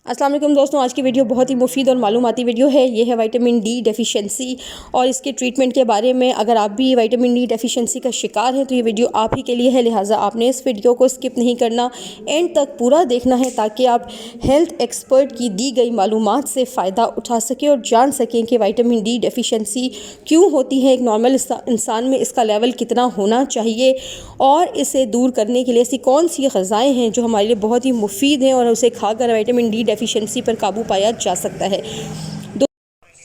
अस्सलाम वालेकुम दोस्तों, आज की वीडियो बहुत ही मुफीद और मालूमाती वीडियो है। ये है विटामिन डी डेफिशिएंसी और इसके ट्रीटमेंट के बारे में। अगर आप भी विटामिन डी डेफिशिएंसी का शिकार हैं तो ये वीडियो आप ही के लिए है, लिहाजा आपने इस वीडियो को स्किप नहीं करना, एंड तक पूरा देखना है ताकि आप हेल्थ एक्सपर्ट की दी गई मालूमात से फ़ायदा उठा सकें और जान सकें कि विटामिन डी डेफिशिएंसी क्यों होती है, एक नॉर्मल इंसान में इसका लेवल कितना होना चाहिए और इसे दूर करने के लिए ऐसी कौन सी ग़िज़ाएँ हैं जो हमारे लिए बहुत ही मुफीद हैं और उसे खाकर विटामिन डी डेफिशिएंसी पर काबू पाया जा सकता है।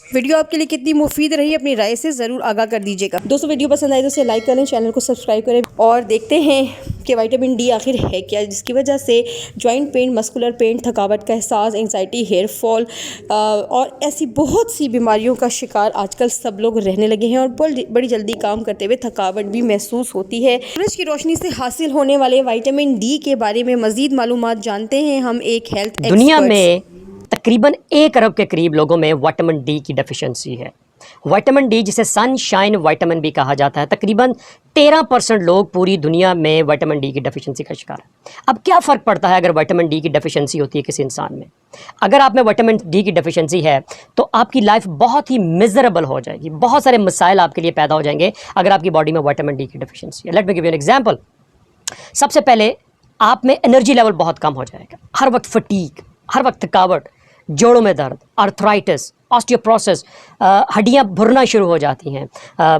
वीडियो आपके लिए कितनी मुफीद रही अपनी राय से ज़रूर आगाह कर दीजिएगा। दोस्तों, वीडियो पसंद आए तो उसे लाइक करें, चैनल को सब्सक्राइब करें और देखते हैं कि विटामिन डी आखिर है क्या, जिसकी वजह से जॉइंट पेन, मस्कुलर पेन, थकावट का एहसास, एंग्जाइटी, हेयर फॉल और ऐसी बहुत सी बीमारियों का शिकार आजकल सब लोग रहने लगे हैं और बड़ी जल्दी काम करते हुए थकावट भी महसूस होती है। सूरज की रोशनी से हासिल होने वाले विटामिन डी के बारे में मज़ीद मालूमात जानते हैं हम एक हेल्थ दुनिया में तकरीबन 1 अरब के करीब लोगों में विटामिन डी की डेफिशिएंसी है। विटामिन डी जिसे सनशाइन विटामिन भी कहा जाता है, तकरीबन 13% लोग पूरी दुनिया में विटामिन डी की डेफिशिएंसी का शिकार है। अब क्या फ़र्क पड़ता है अगर विटामिन डी की डेफिशिएंसी होती है किसी इंसान में? अगर आप में विटामिन डी की डेफिशिएंसी है तो आपकी लाइफ बहुत ही मिजरेबल हो जाएगी, बहुत सारे मसाइल आपके लिए पैदा हो जाएंगे अगर आपकी बॉडी में विटामिन डी की डेफिशिएंसी है। Let me give you an example. सबसे पहले आप में एनर्जी लेवल बहुत कम हो जाएगा, हर वक्त फटीग, हर वक्त थकावट, जोड़ों में दर्द, आर्थराइटिस, ऑस्टियोप्रोसिस, हड्डियां भुरना शुरू हो जाती हैं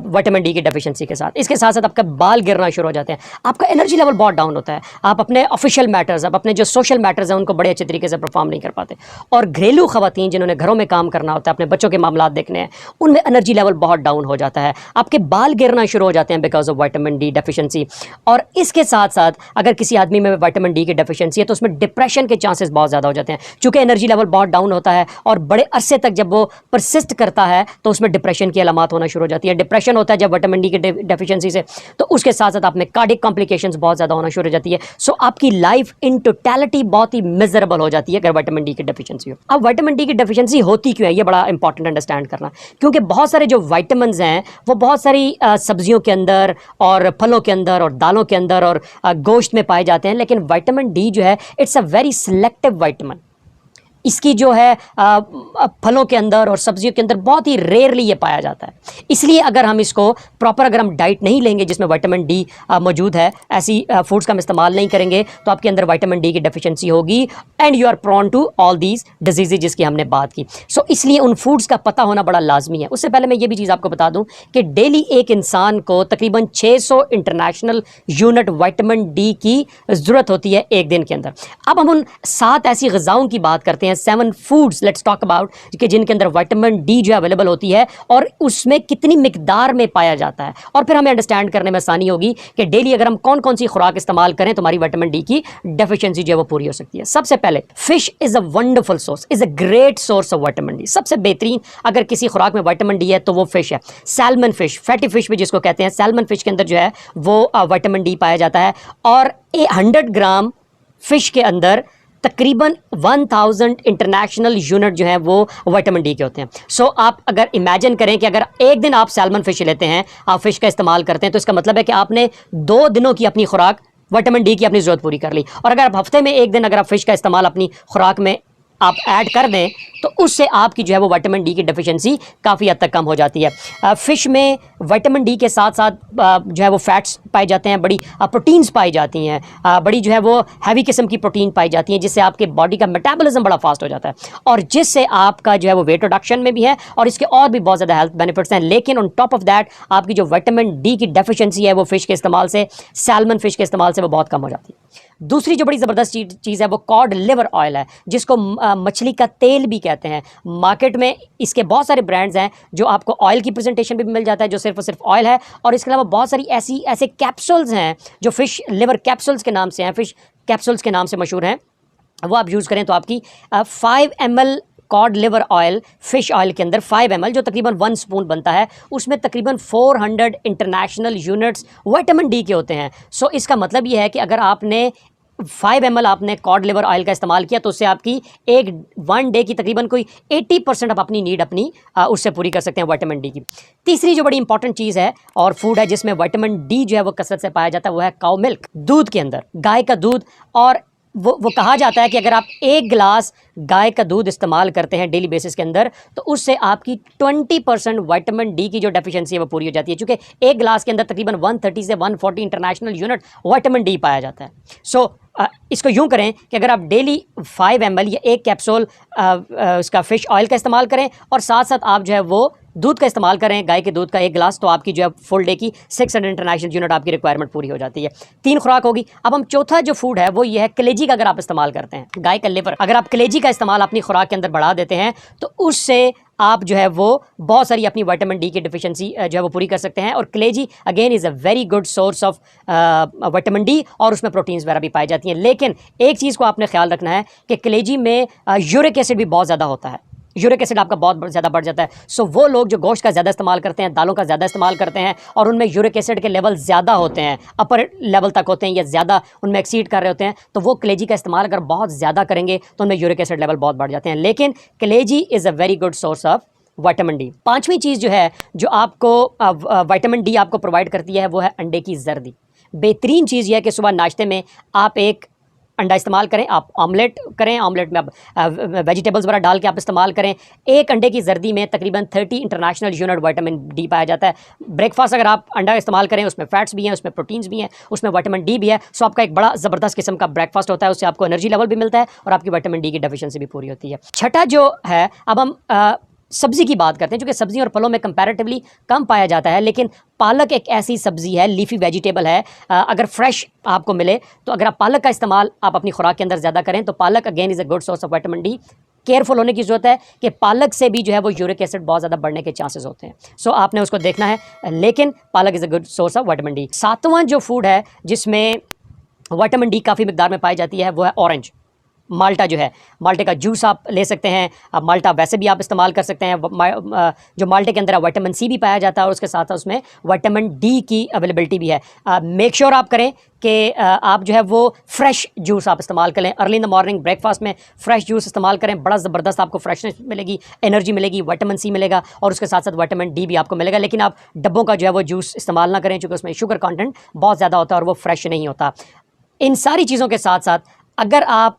विटामिन डी की डेफिशिएंसी के साथ। इसके साथ साथ आपका बाल गिरना शुरू हो जाते हैं, आपका एनर्जी लेवल बहुत डाउन होता है, आप अपने ऑफिशियल मैटर्स, आप अपने जो सोशल मैटर्स हैं उनको बड़े अच्छे तरीके से परफॉर्म नहीं कर पाते। और घरेलू ख़वातीन जिन्होंने घरों में काम करना होता है, अपने बच्चों के मामला देखने हैं, उनमें एनर्जी लेवल बहुत डाउन हो जाता है, आपके बाल गिरना शुरू हो जाते हैं because of vitamin D deficiency. और इसके साथ साथ अगर किसी आदमी में विटामिन डी की डेफिशिएंसी है तो उसमें डिप्रेशन के चांसेस बहुत ज़्यादा हो जाते हैं, चूँकि एनर्जी लेवल बहुत डाउन होता है और बड़े अरसे तक जब वो परसिस्ट करता है तो उसमें डिप्रेशन की अलामत होना शुरू हो जाती है। डिप्रेशन होता है जब विटामिन डी की डेफिशिएंसी से, तो उसके साथ साथ आप में कार्डियक कॉम्प्लिकेशंस बहुत ज़्यादा होना शुरू हो जाती है। सो आपकी लाइफ इन टोटलिटी बहुत ही मिजरेबल हो जाती है अगर विटामिन डी की डेफिशिएंसी हो। अब विटामिन डी की डेफिशिएंसी होती क्यों है, ये बड़ा इंपॉर्टेंट अंडरस्टैंड करना, क्योंकि बहुत सारे जो विटामिन हैं वो बहुत सारी सब्जियों के अंदर और फलों के अंदर और दालों के अंदर और गोश्त में पाए जाते हैं, लेकिन विटामिन डी जो है it's a very selective vitamin. इसकी जो है फलों के अंदर और सब्जियों के अंदर बहुत ही रेयरली ये पाया जाता है। इसलिए अगर हम इसको प्रॉपर, अगर हम डाइट नहीं लेंगे जिसमें विटामिन डी मौजूद है, ऐसी फूड्स का हम इस्तेमाल नहीं करेंगे तो आपके अंदर विटामिन डी की डेफिशिएंसी होगी and you are prone to all these diseases जिसकी हमने बात की। सो इसलिए उन फूड्स का पता होना बड़ा लाजमी है। उससे पहले मैं ये भी चीज़ आपको बता दूं कि डेली एक इंसान को तकरीबन 600 इंटरनेशनल यूनिट विटामिन डी की ज़रूरत होती है एक दिन के अंदर। अब हम उन 7 ऐसी ग़िज़ाओं की बात करते हैं, 7 फूड्स लेट्स टॉक अबाउट, कि जिनके अंदर विटामिन डी जो अवेलेबल होती है और उसमें कितनी मिकदार में पाया जाता है, और फिर हमें अंडरस्टैंड करने में आसानी होगी कि डेली अगर हम कौन कौन सी खुराक इस्तेमाल करें तो हमारी विटामिन डी की डेफिशिएंसी जो है वो पूरी हो सकती है। सबसे पहले fish is a wonderful source, is a great source of vitamin D. सबसे बेहतरीन अगर किसी खुराक में विटामिन डी है तो वो फिश है। सैल्मन फिश, फैटी फिश भी जिसको कहते हैं, सैल्मन फिश के अंदर जो है वो विटामिन डी पाया जाता है और 100 ग्राम फिश के अंदर तकरीबन 1000 इंटरनेशनल यूनिट जो है वो विटामिन डी के होते हैं। सो आप अगर इमेजिन करें कि अगर एक दिन आप सैल्मन फिश लेते हैं, आप फिश का इस्तेमाल करते हैं, तो इसका मतलब है कि आपने 2 दिनों की अपनी खुराक विटामिन डी की अपनी ज़रूरत पूरी कर ली। और अगर आप हफ्ते में एक दिन अगर आप फिश का इस्तेमाल अपनी खुराक में आप ऐड कर दें तो उससे आपकी जो है वो विटामिन डी की डेफिशिएंसी काफ़ी हद तक कम हो जाती है। फ़िश में विटामिन डी के साथ साथ जो है वो फैट्स पाए जाते हैं, बड़ी प्रोटीन्स पाई जाती हैं, बड़ी जो है वो हैवी किस्म की प्रोटीन पाई जाती हैं, जिससे आपके बॉडी का मेटाबॉलिज्म बड़ा फास्ट हो जाता है और जिससे आपका जो है वो वेट रिडक्शन में भी है और इसके और भी बहुत ज़्यादा हेल्थ बेनिफिट्स हैं। लेकिन ऑन टॉप ऑफ दैट आपकी जो विटामिन डी की डेफिशिएंसी है वो फ़िश के इस्तेमाल से, सैल्मन फ़िश के इस्तेमाल से वो बहुत कम हो जाती है। दूसरी जो बड़ी ज़बरदस्त चीज़ है वो कॉड लिवर ऑयल है, जिसको मछली का तेल भी कहते हैं। मार्केट में इसके बहुत सारे ब्रांड्स हैं जो आपको ऑयल की प्रेजेंटेशन भी मिल जाता है जो सिर्फ और सिर्फ ऑयल है, और इसके अलावा बहुत सारी ऐसे कैप्सूल्स हैं जो फिश लिवर कैप्सूल्स के नाम से हैं, फिश कैप्सूल्स के नाम से मशहूर हैं। वो आप यूज़ करें तो आपकी 5 ml cod liver oil, fish oil के अंदर 5 ml जो तकरीबन 1 स्पून बनता है, उसमें तकरीबन 400 इंटरनेशनल यूनिट्स विटामिन डी के होते हैं। सो इसका मतलब ये है कि अगर आपने 5 ml आपने कॉड लिवर ऑयल का इस्तेमाल किया तो उससे आपकी एक 1 डे की तकरीबन कोई 80% आप अपनी नीड अपनी उससे पूरी कर सकते हैं विटामिन डी की। तीसरी जो बड़ी इंपॉर्टेंट चीज़ है और फूड है जिसमें विटामिन डी जो है वो कसरत से पाया जाता है वो है काउ मिल्क, दूध के अंदर गाय का दूध। और वो कहा जाता है कि अगर आप 1 गिलास गाय का दूध इस्तेमाल करते हैं डेली बेसिस के अंदर, तो उससे आपकी 20% विटामिन डी की जो डेफिशिएंसी है वो पूरी हो जाती है, क्योंकि 1 गिलास के अंदर तकरीबन 130 से 140 इंटरनेशनल यूनिट विटामिन डी पाया जाता है। सो इसको यूँ करें कि अगर आप डेली 5 ml या 1 कैप्सूल उसका फ़िश ऑयल का इस्तेमाल करें और साथ साथ आप जो है वो दूध का इस्तेमाल करें, गाय के दूध का 1 गिलास, तो आपकी जो है फुल डे की 600 इंटरनेशनल यूनिट आपकी रिक्वायरमेंट पूरी हो जाती है। 3 खुराक होगी। अब हम चौथा जो फूड है वो ये है कलेजी का। अगर आप इस्तेमाल करते हैं गाय का लिवर, अगर आप कलेजी का इस्तेमाल अपनी खुराक के अंदर बढ़ा देते हैं तो उससे आप जो है वो बहुत सारी अपनी विटामिन डी की डिफिशिएंसी जो है वो पूरी कर सकते हैं। और कलेजी again is a very good source of vitamin D और उसमें प्रोटीन्स वगैरह भी पाई जाती हैं। लेकिन एक चीज़ को आपने ख्याल रखना है कि कलेजी में यूरिक एसिड भी बहुत ज़्यादा होता है। यूरिक एसिड आपका बहुत ज़्यादा बढ़ जाता है। सो वो लोग जो गोश्त का ज़्यादा इस्तेमाल करते हैं, दालों का ज़्यादा इस्तेमाल करते हैं और उनमें यूरिक एसिड के लेवल ज़्यादा होते हैं, अपर लेवल तक होते हैं या ज़्यादा उनमें एक्सीड कर रहे होते हैं, तो वो कलेजी का इस्तेमाल अगर बहुत ज़्यादा करेंगे तो उनमें यूरिक एसिड लेवल बहुत बढ़ जाते हैं। लेकिन kaleji is a very good source of vitamin D. 5वीं चीज़ जो है जो आपको विटामिन डी आपको प्रोवाइड करती है वो है अंडे की जर्दी। बेहतरीन चीज़ यह है कि सुबह नाश्ते में आप एक अंडा इस्तेमाल करें, आप ऑमलेट करें, ऑमलेट में आप वेजिटेबल्स वगैरह डाल के आप इस्तेमाल करें। एक अंडे की जर्दी में तकरीबन 30 इंटरनेशनल यूनिट विटामिन डी पाया जाता है। ब्रेकफास्ट अगर आप अंडा इस्तेमाल करें, उसमें फैट्स भी हैं, उसमें प्रोटीन्स भी हैं, उसमें विटामिन डी भी है। सो आपका एक बड़ा ज़बरदस्त किस्म का ब्रेकफास्ट होता है, उससे आपको एनर्जी लेवल भी मिलता है और आपकी विटामिन डी की डेफिशिएंसी भी पूरी होती है। छठा जो है, अब हम सब्ज़ी की बात करते हैं, क्योंकि सब्ज़ी और फलों में कंपैरेटिवली कम पाया जाता है, लेकिन पालक एक ऐसी सब्ज़ी है, लीफी वेजिटेबल है, अगर फ्रेश आपको मिले तो अगर आप पालक का इस्तेमाल आप अपनी खुराक के अंदर ज़्यादा करें तो पालक again is a good source of vitamin D. Careful होने की ज़रूरत है कि पालक से भी जो है वो यूरिक एसिड बहुत ज़्यादा बढ़ने के चांसेस होते हैं। सो आपने उसको देखना है, लेकिन palak is a good source of vitamin D. 7वां जो फूड है जिसमें विटामिन डी काफ़ी मिकदार में पाई जाती है वो है ऑरेंज। माल्टा जो है, माल्टे का जूस आप ले सकते हैं। अब माल्टा वैसे भी आप इस्तेमाल कर सकते हैं। जो माल्टे के अंदर है विटामिन सी भी पाया जाता है और उसके साथ साथ उसमें विटामिन डी की अवेलेबिलिटी भी है। मेक श्योर आप करें कि आप जो है वो फ्रेश जूस आप इस्तेमाल करें। Early in the morning breakfast में फ्रेश जूस इस्तेमाल करें, बड़ा ज़बरदस्त आपको फ्रेशनेस मिलेगी, एनर्जी मिलेगी, विटामिन सी मिलेगा और उसके साथ साथ विटामिन डी भी आपको मिलेगा। लेकिन आप डब्बों का जो है वो जूस इस्तेमाल ना करें, क्योंकि उसमें शुगर कॉन्टेंट बहुत ज़्यादा होता है और वो फ्रेश नहीं होता। इन सारी चीज़ों के साथ साथ अगर आप,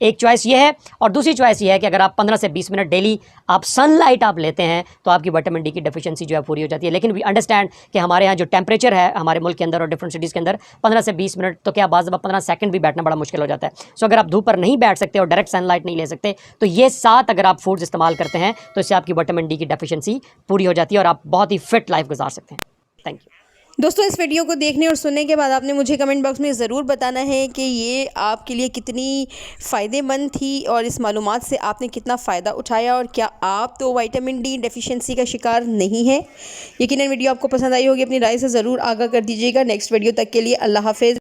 एक चॉइस ये है और दूसरी चॉइस ये है कि अगर आप 15 से 20 मिनट डेली आप सनलाइट आप लेते हैं तो आपकी विटामिन डी की डेफिशिएंसी जो है पूरी हो जाती है। लेकिन वी अंडरस्टैंड कि हमारे यहाँ जो टेम्परेचर है हमारे मुल्क के अंदर और डिफरेंट सिटीज़ के अंदर 15 से 20 मिनट तो क्या बाज़ 15 सेकंड भी बैठना बड़ा मुश्किल हो जाता है। सो अगर आप धूप पर नहीं बैठ सकते और डायरेक्ट सनलाइट नहीं ले सकते तो ये 7 अगर आप फूड्स इस्तेमाल करते हैं तो इससे आपकी विटामिन डी की डेफिशिएंसी पूरी हो जाती है और आप बहुत ही फिट लाइफ गुजार सकते हैं। Thank you. दोस्तों, इस वीडियो को देखने और सुनने के बाद आपने मुझे कमेंट बॉक्स में ज़रूर बताना है कि ये आपके लिए कितनी फ़ायदेमंद थी और इस मालूमात से आपने कितना फ़ायदा उठाया और क्या आप तो विटामिन डी डेफिशिएंसी का शिकार नहीं है। यकीनन वीडियो आपको पसंद आई होगी, अपनी राय से ज़रूर आगाह कर दीजिएगा। नेक्स्ट वीडियो तक के लिए अल्लाह हाफ़िज़।